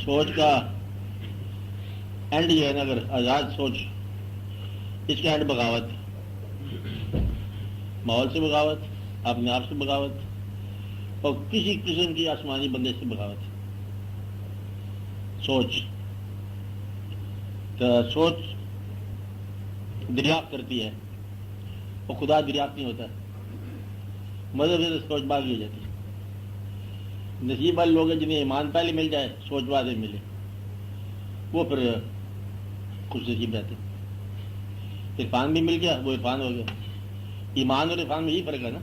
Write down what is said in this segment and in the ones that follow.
سوچ کا اینڈ جو ہے نا، اگر آزاد سوچ، اس کا اینڈ بغاوت، ماحول سے بغاوت، اپنے آپ سے بغاوت، اور کسی قسم کی آسمانی بندے سے بغاوت. سوچ دریافت کرتی ہے، اور خدا دریافت نہیں ہوتا. مذہب سے سوچ باغی ہو جاتی ہے. نصیب والے لوگ ہیں جنہیں ایمان پہلے مل جائے، سوچ بعد میں ملے، وہ پھر خوش نصیب رہتے. عرفان بھی مل گیا، وہ عرفان ہو گیا. ایمان اور عرفان میں یہی فرق ہے نا.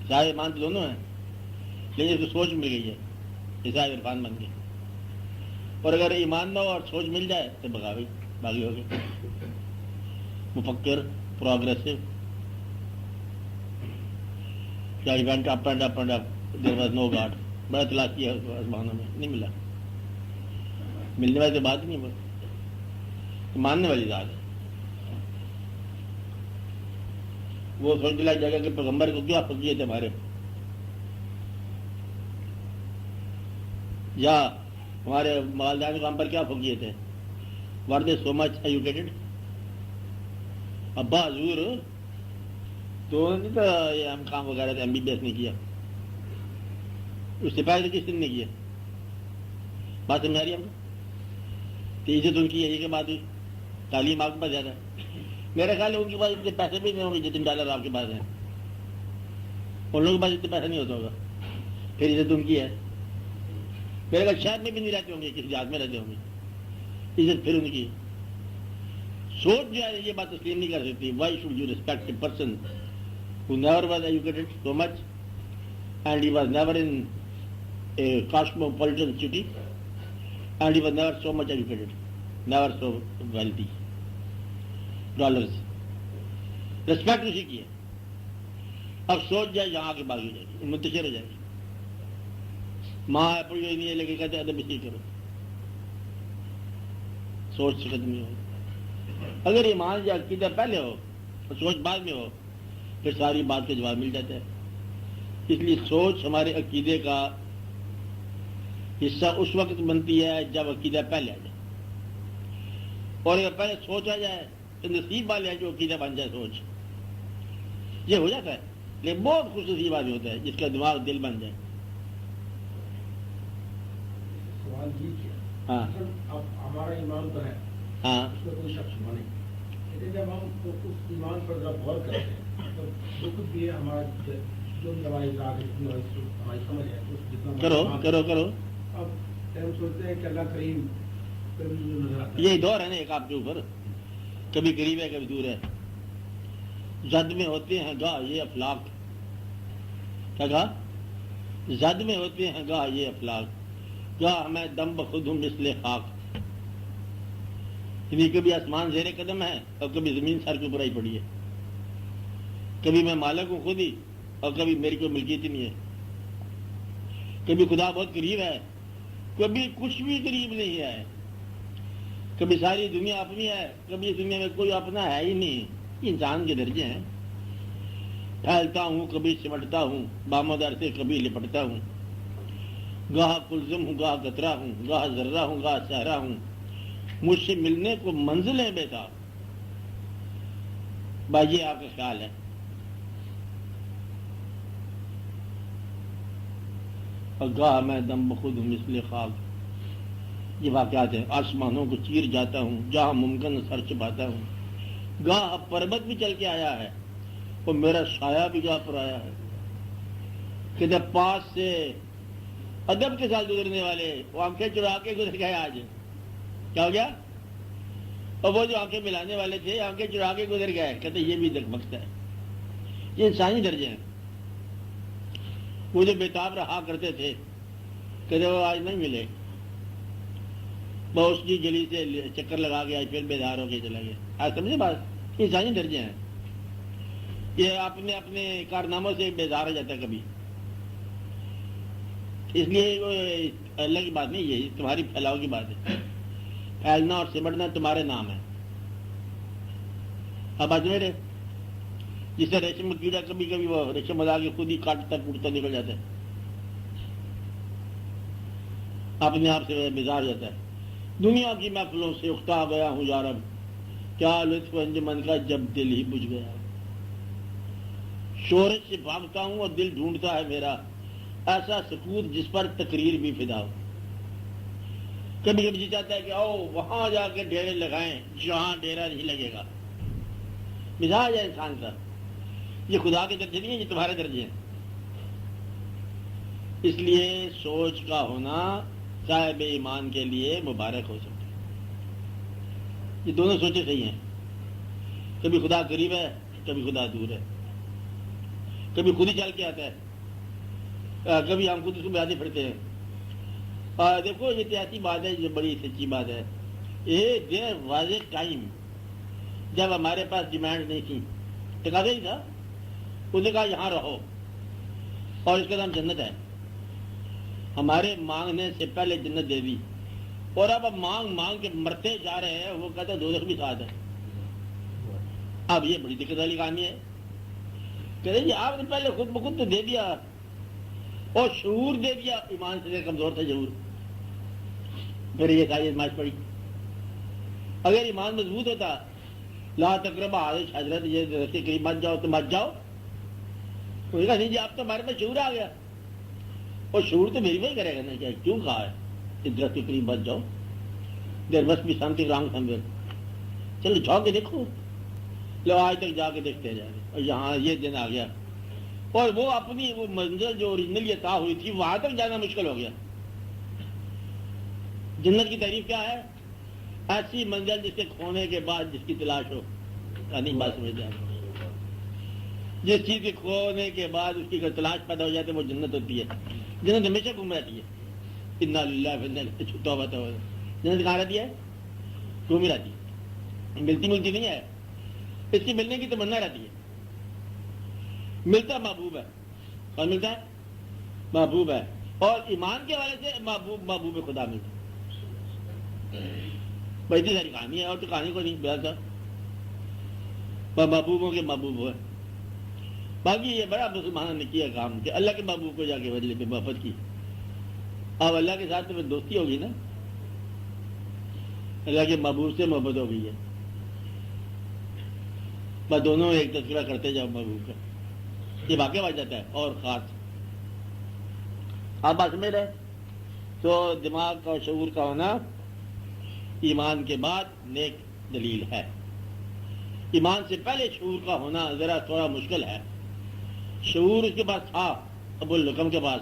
صاحب ایمان تو دونوں ہیں، لیکن اس کو سوچ مل گئی ہے، یہ صاحب عرفان بن گیا. اور اگر ایمان نہ ہو اور سوچ مل جائے تو باغی ہو گئے. مفکر، پروگریسو، کیا event up and up and up, there was no God. بڑا تلاش کیا آسمانوں میں، نہیں ملا. ملنے والی تو بات ہی نہیں، بس ماننے والی ذات ہے. وہ سوچ دلا جائے گا کہ پیغمبر کو کیا فضیلت ہے ہمارے، یا ہمارے والدین کو ہم پر کیا فضیلت ہے. ور دے سو مچ ایجوکیٹڈ. ابا حضور تو نہیں تو یہ ہم کام وغیرہ تھے، MBBS نہیں کیا، اس سے پہلے کس نے کیا. بات سمجھا رہی ہم کو. تو عزت ان کی ہے، یہ کہ بات ہوئی. تعلیم آپ کے پاس زیادہ ہے. میرا خیال ہے ان کے پاس اتنے پیسے بھی نہیں ہوں گے جتنے ڈالر آپ کے پاس ہیں. ان لوگوں کے پاس اتنے پیسہ نہیں ہوتا ہوگا، پھر عزت ان کی ہے. میرے خیال شہر میں بھی نہیں رہتے ہوں گے، کسی دیہات میں رہتے ہوں گے، عزت پھر ان کی. سوچ جو ہے یہ بات تسلیم نہیں کر سکتی. Why should you respect a person who never was educated so much and he was never in a cosmopolitan city and he was never so much educated, never so wealthy. Dollars respect اسی کی ہے. اب سوچ جائے یہاں کے باغی ہو جائے گی، منتشر ہو جائے گی. ماں پڑھی ہوئی نہیں ہے لیکن کہتے ادب اسی کرو. سوچ سے ختم نہیں ہوگی. اگر ایمان یا عقیدہ پہلے ہو اور سوچ بعد میں ہو، پھر ساری بات کا جواب مل جاتا ہے. اس لیے سوچ ہمارے عقیدے کا حصہ اس وقت بنتی ہے جب عقیدہ پہلے آ جائے. اور اگر پہلے سوچ آ جائے تو نصیب والے ہیں جو عقیدہ بن جائے. سوچ یہ ہو جاتا ہے، لیکن بہت خوش نصیب آدمی ہوتا ہے جس کا دماغ دل بن جائے. سوال یہ کیا، ہاں اب ہمارا ایمان تو ہے، ہاں، اس میں کوئی شک شبہ نہیں، لیکن جب ہم اس ایمان پر ذرا غور کرتے ہیں تو جو کچھ بھی ہے ہمارا جو بھی ہماری ذات ہے، ہماری سمجھ ہے، جتنا کرو. اب ہم سوچتے ہیں کہ اللہ کریم کبھی جو نظر آتا ہے، یہی دور ہے نا ایک آپ کے اوپر، کبھی قریب ہے کبھی دور ہے. زد میں ہوتے ہیں گاہ یہ افلاق. کیا کہا؟ زد میں ہوتے ہیں گاہ یہ افلاق، گاہ ہمیں دم بخود ہوں مثل خاک. یعنی کبھی آسمان زیر قدم ہے اور کبھی زمین سر کے اوپر آئی پڑی ہے. کبھی میں مالک ہوں خود ہی اور کبھی میری کوئی ملکیت ہی نہیں ہے. کبھی خدا بہت قریب ہے، کبھی کچھ بھی قریب نہیں ہے. کبھی ساری دنیا اپنی ہے، کبھی اس دنیا میں کوئی اپنا ہے ہی نہیں. یہ انسان کے درجے ہیں. پھیلتا ہوں کبھی سمٹتا ہوں، بامودار سے کبھی لپٹتا ہوں. گاہ کلزم ہوں گاہ قطرہ ہوں، گاہ ذرہ ہوں گاہ صحرا ہوں. مجھ سے ملنے کو منزلیں بیتا. بھائی یہ آپ کا خیال ہے. اور گاہ میں دم بخود ہوں مثل خاک. یہ واقعات ہیں. آسمانوں کو چیر جاتا ہوں، جہاں ممکن سر چھپاتا ہوں. گاہ پربت بھی چل کے آیا ہے اور میرا سایہ بھی گاہ پر آیا ہے. کہ پاس سے ادب کے ساتھ گزرنے والے وہ آنکھیں چڑھا کے گزر گئے. آج کیا ہو گیا؟ اور وہ جو آنکھیں ملانے والے تھے آنکھیں چڑھا کے گزر گئے. کہتے یہ بھی دکمکتا ہے. یہ انسانی درجے ہیں. وہ جو بےتاب رہا کرتے تھے کہتے وہ آج نہیں ملے. بہت سی گلی سے چکر لگا کے آج پھر بیدار ہو کے چلا گیا. آج سمجھے بات؟ یہ انسانی درجے ہیں. یہ اپنے اپنے کارناموں سے بیدار ہو جاتا ہے کبھی. اس لیے اللہ کی بات نہیں، یہ تمہاری پھیلاؤ کی بات ہے. پھیلنا اور سمٹنا تمہارے نام ہے. اب آج میرے جسے ریشم کیڑا کبھی کبھی وہ ریشم بتا کے خود ہی کاٹتا ٹوٹتا نکل جاتا ہے. اپنے آپ سے بیزار جاتا ہے. دنیا کی محفلوں سے اکتا گیا ہوں یارب، کیا لطف انجمن کا جب دل ہی بجھ گیا. شہرت سے بھاگتا ہوں اور دل ڈھونڈتا ہے میرا ایسا سکوت جس پر تقریر بھی فدا ہو. کبھی کبھی جی چاہتا ہے کہ آؤ وہاں جا کے ڈیرے لگائیں جہاں ڈیرا نہیں لگے گا. مزاج ہے انسان کا. یہ خدا کے درجے نہیں ہیں، یہ تمہارے درجے ہیں. اس لیے سوچ کا ہونا صاحب ایمان کے لیے مبارک ہو سکتا ہے. یہ دونوں سوچیں صحیح ہیں. کبھی خدا قریب ہے، کبھی خدا دور ہے. کبھی خود ہی چل کے آتا ہے، کبھی ہم خود اس کو بیاضی پھرتے ہیں. دیکھو یہ تو ایسی بات ہے جو بڑی سچی بات ہے. یہ دیر واضح ٹائم جب ہمارے پاس ڈیمانڈ نہیں تھی، تقاضا ہی تھا. اس نے کہا یہاں رہو اور اس کا نام جنت ہے. ہمارے مانگنے سے پہلے جنت دے دی، اور اب مانگ مانگ کے مرتے جا رہے ہیں. وہ کہتا ہے دوزخ بھی ساتھ ہے. اب یہ بڑی دقت والی کہانی ہے. کہتے جی آپ نے پہلے خود بخود تو دے دیا اور شعور دے دیا. ایمان سے کمزور تھا ضرور. پھر یہ ساری آزمائش پڑی. اگر ایمان مضبوط ہوتا، لا تقربوا حاضر حضرت، یہ درخت کے قریب مت جاؤ تو مت جاؤ. تو کہا نہیں جی آپ تو ہمارے پاس شعور آ گیا، اور شعور تو میری وہی کرے گا نا. کیا کیوں کہا ہے کہ درخت کے قریب مت جاؤ؟ There must be something wrong somewhere. چلو جاؤ کے دیکھو. لو آج تک جا کے دیکھتے جا رہے، اور یہاں یہ دن آ گیا اور وہ اپنی وہ منزل جو اوریجنل یہ طے ہوئی تھی وہاں تک جانا مشکل ہو گیا. جنت کی تعریف کیا ہے؟ ایسی منزل جس کے کھونے کے بعد جس کی تلاش ہو. نہیں بات سمجھتے ہیں. جس چیز کے کھونے کے بعد اس کی تلاش پیدا ہو جاتی ہے وہ جنت ہوتی ہے. جنت ہمیشہ گھوم رہتی ہے. انا للہ و انا الیہ توبہ توبہ. جنت کہاں رہتی ہے؟ گھومی رہتی ہے. ملتی نہیں ہے. اس کی ملنے کی تمنا رہتی ہے. ملتا محبوب ہے. اور ملتا ہے محبوب ہے. اور ایمان کے حوالے سے محبوب خدا ملتا ہے. بڑی ساری کہانی ہے، اور تو کہانی کو نہیں بیان تھا. محبوبوں کے محبوب ہے. باقی یہ بڑا مسلمانوں نے کیا کام کہ اللہ کے محبوب کو جا کے بدلے پہ محبت کی. اب اللہ کے ساتھ تو دوستی ہوگی نا. اللہ کے محبوب سے محبت ہو گئی ہے. بس دونوں ایک تذکرہ کرتے جاؤ محبوب کا. یہ واقع بن جاتا ہے. اور خاص آپ بات میں رہے تو دماغ کا اور شعور کا ہونا ایمان کے بعد نیک دلیل ہے. ایمان سے پہلے شعور کا ہونا ذرا تھوڑا مشکل ہے. شعور اس کے پاس تھا، ابو الحکم کے پاس،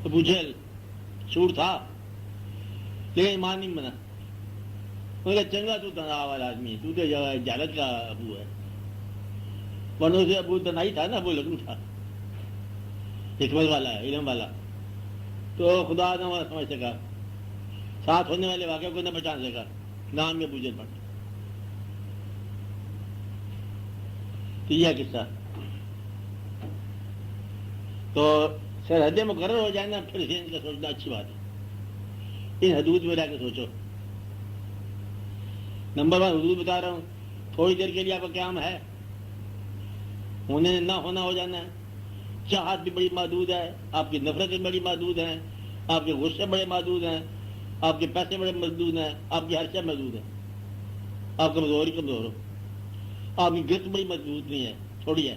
ابو جہل شعور تھا لیکن ایمان نہیں بنا. انہوں نے کہا چنگا تو تنہا والا آدمی، تو جہالت کا ابو ہے. ورنہ سے ابو تنہا ہی تھا نا، ابو الحکم تھا، حکمت والا ہے، علم والا. تو خدا نہ سمجھ سکا، ساتھ ہونے والے واقعے کو نہ پہچان سکا. نام میں ابو جہل پڑ. تو یہ قصہ. تو سرحدیں مقرر ہو جائیں نا پھر سے ان کا سوچنا اچھی بات ہے. ان حدود میں رہ کے سوچو. نمبر 1 حدود بتا رہا ہوں. تھوڑی دیر کے لیے آپ کا قیام ہے، ہونے نہ ہونا ہو جانا ہے. چاہت بھی بڑی محدود ہے، آپ کی نفرتیں بڑی محدود ہیں، آپ کے غصے بڑے محدود ہیں، آپ کے پیسے بڑے محدود ہیں، آپ کی ہر شے محدود ہے. آپ کمزور ہی کمزور ہو. آپ کی گرفت بڑی محدود نہیں ہے، تھوڑی ہے.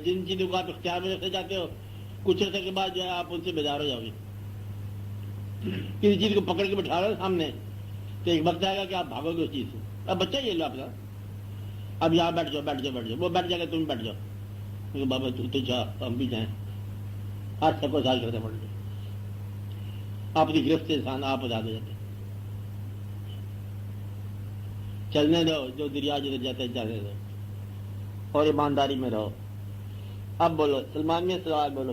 جن چیزوں کو آپ اختیار میں رکھنا چاہتے ہو کچھ عرصے کے بعد جو ہے آپ ان سے بیدار ہو جاؤ گے. کسی چیز کو پکڑ کے بٹھا رہے سامنے تو ایک وقت آئے گا کہ آپ بھاگو گے اس چیز سے. اب بچہ یہ لو آپ کا، اب یہاں بیٹھ جاؤ بیٹھ جاؤ بیٹھ جاؤ. وہ بیٹھ جائے گا تم بیٹھ جاؤ. بابا تو جا ہم بھی جائیں. آج سب کو سال کرتے پڑ جائے. آپ کی گرفت سے انسان آپ آزاد ہو جاتے. چلنے دو، جو دریا جدھر جاتے ہیں جانے دو، اور ایمانداری میں رہو. اب بولو سلمان میں سوال بولو.